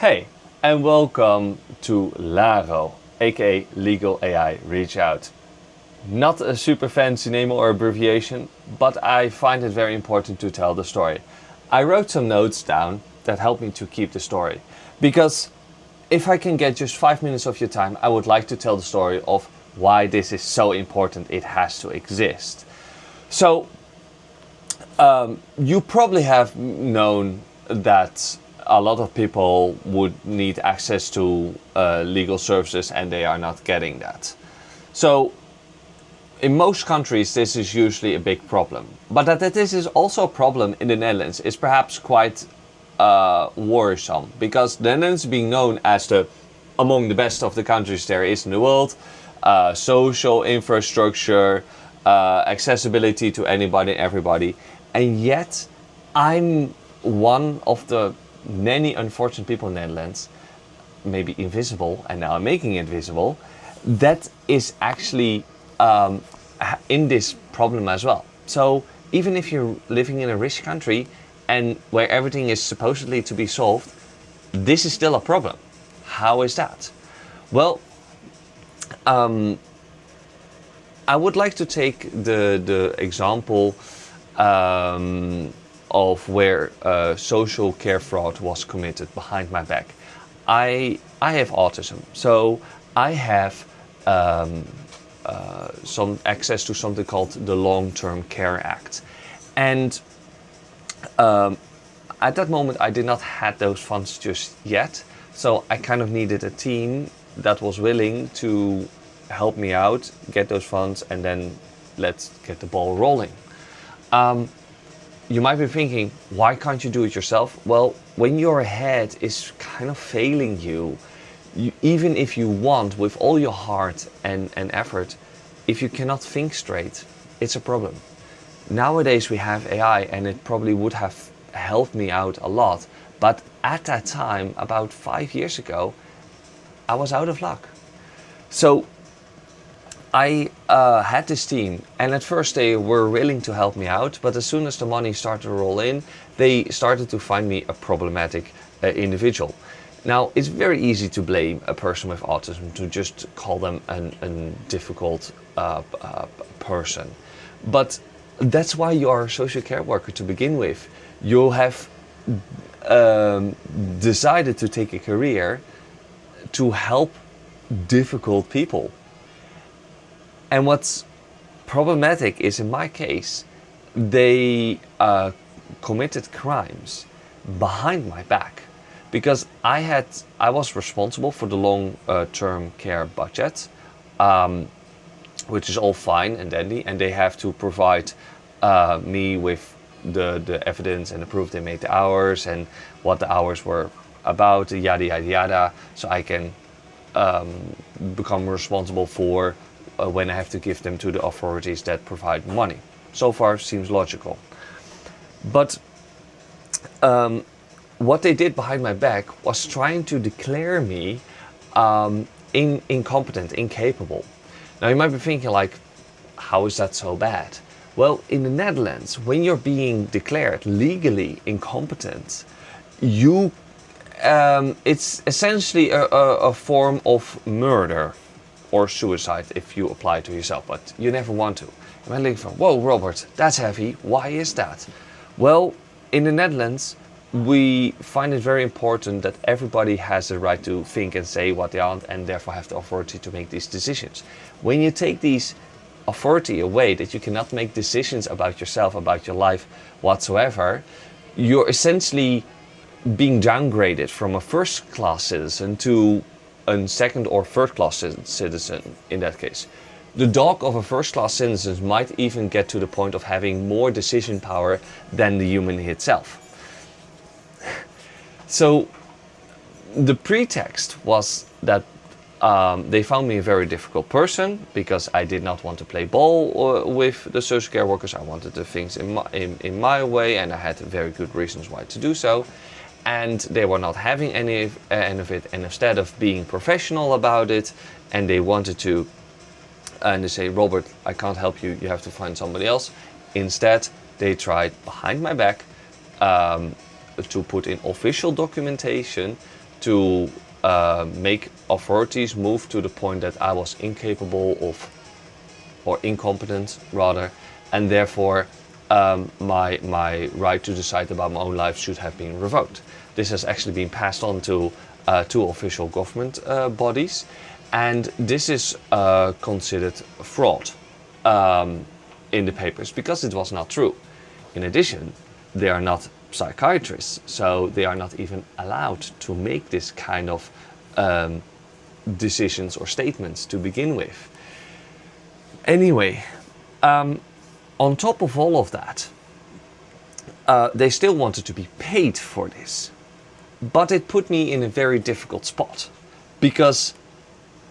Hey, and welcome to LARO, aka Legal AI Reach Out. Not a super fancy name or abbreviation, but I find it very important to tell the story. I wrote some notes down that help me to keep the story, because if I can get just 5 minutes of your time, I would like to tell the story of why this is so important it has to exist. So, you probably have known that a lot of people would need access to legal services and they are not getting that. So in most countries this is usually a big problem. But that this is also a problem in the Netherlands is perhaps quite worrisome, because the Netherlands being known as among the best of the countries there is in the world, social infrastructure, accessibility to anybody, everybody, and yet I'm one of the many unfortunate people in the Netherlands, maybe invisible, and now I'm making it visible, that is actually in this problem as well. So even if you're living in a rich country and where everything is supposedly to be solved, this is still a problem. How is that? Well, I would like to take the example of where social care fraud was committed behind my back. I have autism, so I have some access to something called the Long-Term Care Act, and at that moment I did not have those funds just yet. So I kind of needed a team that was willing to help me out, get those funds, and then let's get the ball rolling. You might be thinking, why can't you do it yourself? Well, when your head is kind of failing you, even if you want with all your heart and effort, if you cannot think straight, it's a problem. Nowadays we have AI and it probably would have helped me out a lot. But at that time, about 5 years ago, I was out of luck. So I had this team, and at first they were willing to help me out, but as soon as the money started to roll in, they started to find me a problematic individual. Now, it's very easy to blame a person with autism, to just call them a difficult person. But that's why you are a social care worker to begin with. You have decided to take a career to help difficult people. And what's problematic is, in my case, they committed crimes behind my back, because I was responsible for the long-term care budget, which is all fine and dandy, and they have to provide me with the evidence and the proof they made the hours and what the hours were about, yada yada yada, so I can become responsible for when I have to give them to the authorities that provide money. So far seems logical. But what they did behind my back was trying to declare me incompetent, incapable. Now you might be thinking, like, how is that so bad? Well, in the Netherlands, when you're being declared legally incompetent, it's essentially a form of murder or suicide if you apply to yourself, but you never want to. You might think, whoa, Robert, that's heavy. Why is that? Well, in the Netherlands, we find it very important that everybody has the right to think and say what they want, and therefore have the authority to make these decisions. When you take these authority away, that you cannot make decisions about yourself, about your life whatsoever, you're essentially being downgraded from a first-class citizen to a second or third-class citizen in that case. The dog of a first-class citizen might even get to the point of having more decision power than the human itself. So the pretext was that they found me a very difficult person because I did not want to play ball with the social care workers. I wanted the things in my way, and I had very good reasons why to do so. And they were not having any of it, and instead of being professional about it, and they wanted to, and they say, Robert, I can't help you, you have to find somebody else. Instead, they tried behind my back to put in official documentation to make authorities move to the point that I was incapable of, or incompetent rather, and therefore my right to decide about my own life should have been revoked. This has actually been passed on to two official government bodies, and this is considered fraud in the papers because it was not true. In addition, they are not psychiatrists, so they are not even allowed to make this kind of decisions or statements to begin with. Anyway, on top of all of that, they still wanted to be paid for this. But it put me in a very difficult spot because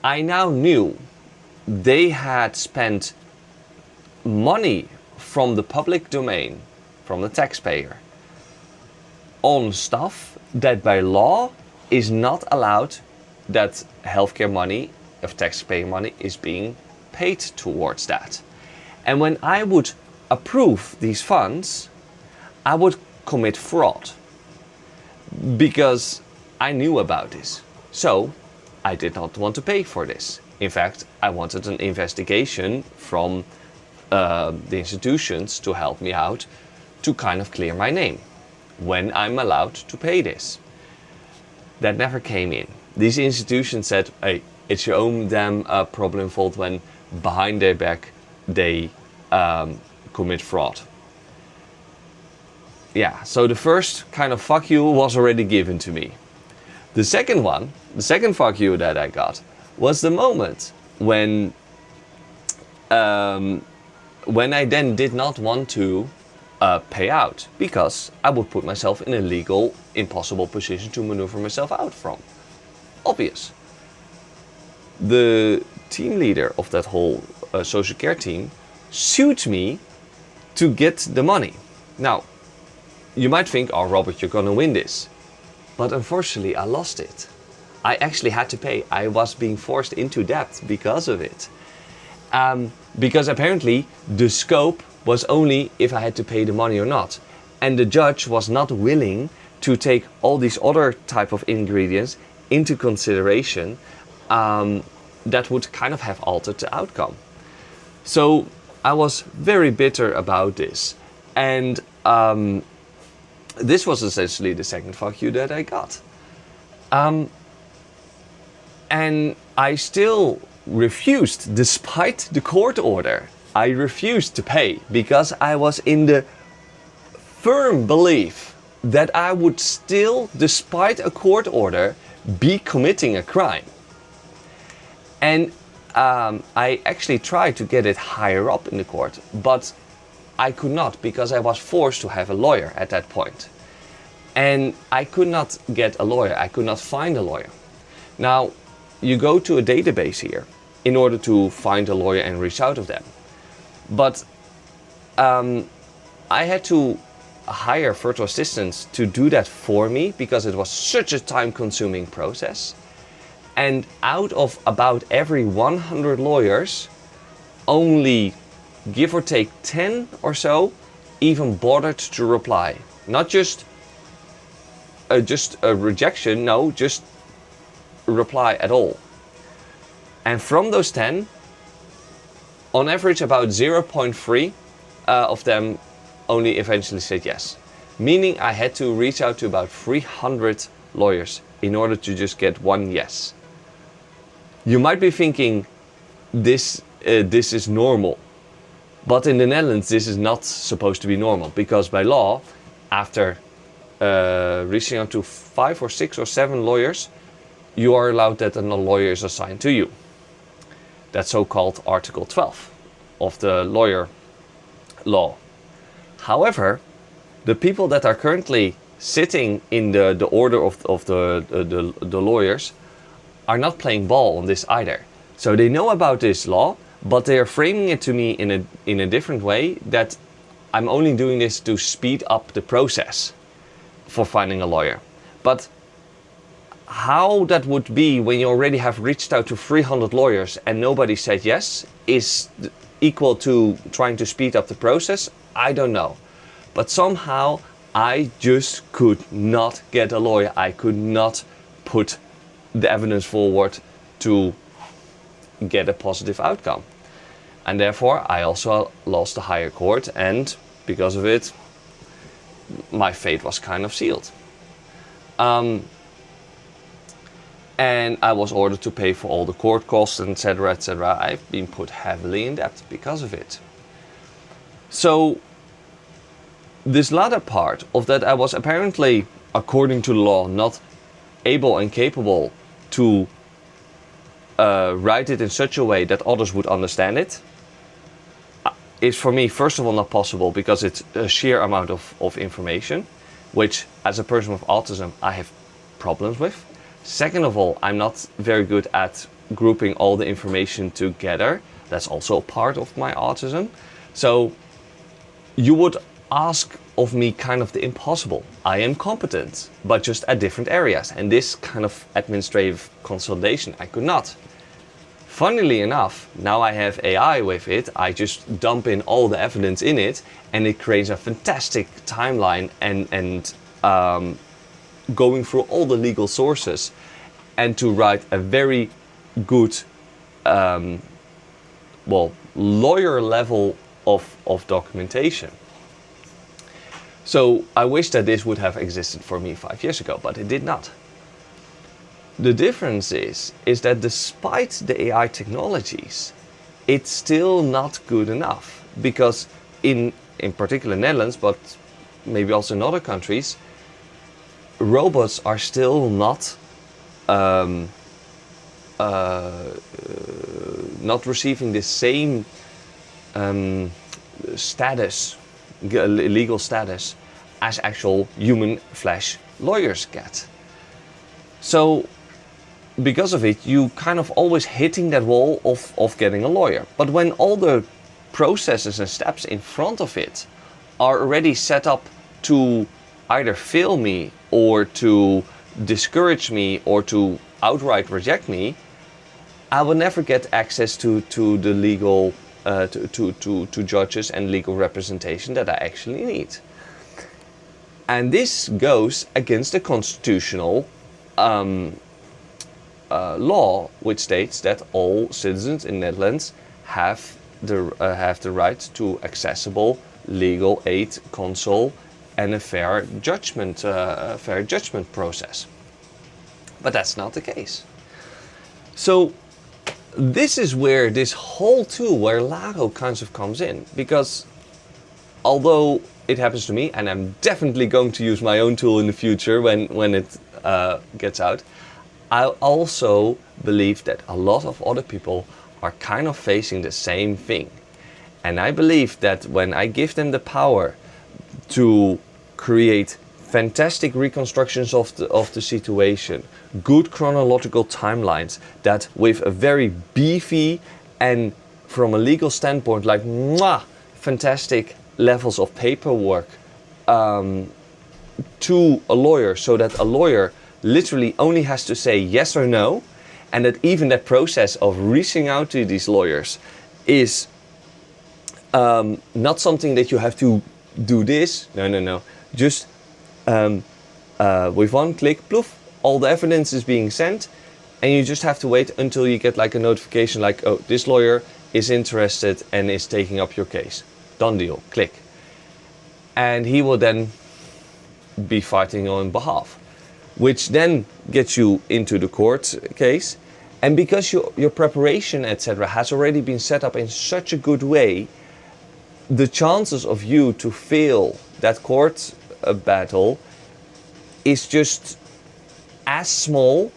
I now knew they had spent money from the public domain, from the taxpayer, on stuff that by law is not allowed, that healthcare money, of taxpayer money, is being paid towards that. And when I would approve these funds, I would commit fraud because I knew about this. So I did not want to pay for this. In fact, I wanted an investigation from the institutions to help me out to kind of clear my name when I'm allowed to pay this. That never came in. These institutions said, hey, it's your own damn problem fault when behind their back they commit fraud. Yeah, so the first kind of fuck you was already given to me. The second one, the second fuck you that I got, was the moment when I then did not want to pay out because I would put myself in a legal, impossible position to maneuver myself out from. Obvious. The team leader of that whole social care team sued me to get the money. Now, you might think, oh Robert, you're gonna win this. But unfortunately, I lost it. I actually had to pay. I was being forced into debt because of it. Because apparently the scope was only if I had to pay the money or not. And the judge was not willing to take all these other type of ingredients into consideration that would kind of have altered the outcome. So I was very bitter about this. And this was essentially the second fuck you that I got. And I still refused, despite the court order. I refused to pay because I was in the firm belief that I would still, despite a court order, be committing a crime. And I actually tried to get it higher up in the court, but I could not because I was forced to have a lawyer at that point. And I could not get a lawyer. I could not find a lawyer. Now, you go to a database here in order to find a lawyer and reach out to them. But I had to hire virtual assistants to do that for me because it was such a time-consuming process. And out of about every 100 lawyers, only give or take 10 or so even bothered to reply. Not just a rejection, no, just reply at all. And from those 10, on average about 0.3 of them only eventually said yes. Meaning I had to reach out to about 300 lawyers in order to just get one yes. You might be thinking this is normal. But in the Netherlands this is not supposed to be normal because by law, after reaching out to 5 or 6 or 7 lawyers, you are allowed that another lawyer is assigned to you. That's so-called Article 12 of the lawyer law. However, the people that are currently sitting in the order of the lawyers are not playing ball on this either. So they know about this law, but they are framing it to me in a different way, that I'm only doing this to speed up the process for finding a lawyer. But how that would be when you already have reached out to 300 lawyers and nobody said yes is equal to trying to speed up the process, I don't know. But somehow I just could not get a lawyer. I could not put the evidence forward to get a positive outcome. And therefore I also lost the higher court, and because of it my fate was kind of sealed. And I was ordered to pay for all the court costs, etc., etc. I've been put heavily in debt because of it. So this latter part of that, I was apparently, according to the law, not able and capable to write it in such a way that others would understand it, is for me, first of all, not possible because it's a sheer amount of information, which as a person with autism I have problems with. Second of all, I'm not very good at grouping all the information together. That's also part of my autism. So you would ask of me kind of the impossible. I am competent, but just at different areas. And this kind of administrative consolidation, I could not. Funnily enough, now I have AI with it. I just dump in all the evidence in it, and it creates a fantastic timeline and going through all the legal sources, and to write a very good, lawyer level of documentation. So I wish that this would have existed for me 5 years ago, but it did not. The difference is that despite the AI technologies, it's still not good enough, because in particular Netherlands, but maybe also in other countries, robots are still not receiving the same legal status as actual human flesh lawyers get. So because of it, you kind of always hitting that wall of getting a lawyer. But when all the processes and steps in front of it are already set up to either fail me or to discourage me or to outright reject me, I will never get access to the legal to judges and legal representation that I actually need. And this goes against the constitutional law, which states that all citizens in Netherlands have the right to accessible legal aid, counsel, and a fair judgment process. But that's not the case. So this is where this whole tool, where LARO kind of comes in, because although it happens to me, and I'm definitely going to use my own tool in the future when it gets out, I also believe that a lot of other people are kind of facing the same thing. And I believe that when I give them the power to create fantastic reconstructions of the situation, good chronological timelines, that with a very beefy and from a legal standpoint, like fantastic levels of paperwork to a lawyer, so that a lawyer literally only has to say yes or no, and that even that process of reaching out to these lawyers is not something that you have to do this. No. Just with one click, poof, all the evidence is being sent, and you just have to wait until you get like a notification like, oh, this lawyer is interested and is taking up your case. Done deal, click. And he will then be fighting on behalf, which then gets you into the court case. And because your preparation, etc., has already been set up in such a good way, the chances of you to fail that court battle is just as small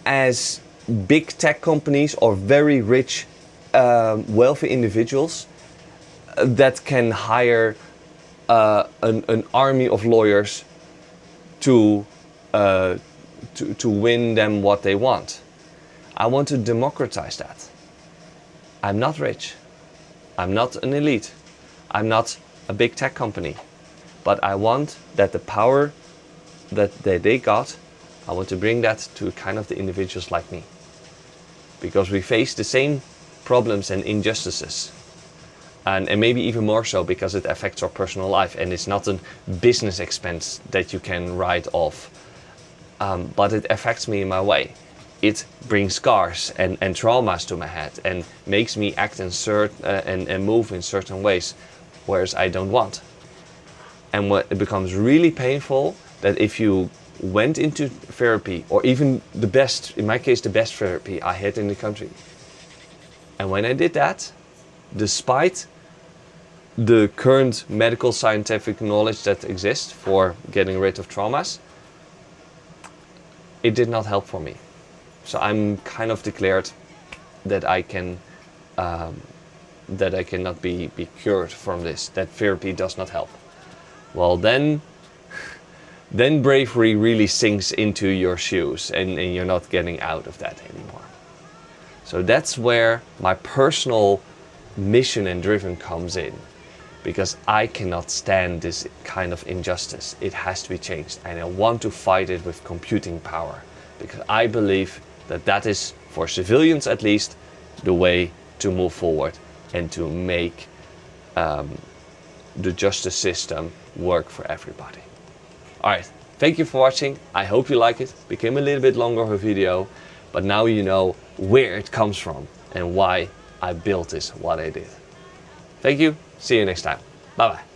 as big tech companies or very rich, wealthy individuals that can hire an army of lawyers to win them what they want. I want to democratize that. I'm not rich. I'm not an elite. I'm not a big tech company. But I want that the power that they got, I want to bring that to kind of the individuals like me. Because we face the same problems and injustices. And maybe even more so because it affects our personal life, and it's not a business expense that you can write off. but it affects me in my way. It brings scars and traumas to my head and makes me act in and move in certain ways, whereas I don't want. And what it becomes really painful that if you went into therapy, or even the best, in my case, the best therapy I had in the country. And when I did that, despite the current medical scientific knowledge that exists for getting rid of traumas, it did not help for me. So I'm kind of declared that I cannot be cured from this, that therapy does not help. Well, then bravery really sinks into your shoes and you're not getting out of that anymore. So that's where my personal mission and driven comes in, because I cannot stand this kind of injustice. It has to be changed, and I want to fight it with computing power, because I believe that that is, for civilians at least, the way to move forward and to make the justice system work for everybody. Alright, thank you for watching. I hope you like it. Became a little bit longer of a video, but now you know where it comes from and why I built this, what I did. Thank you. See you next time. Bye bye.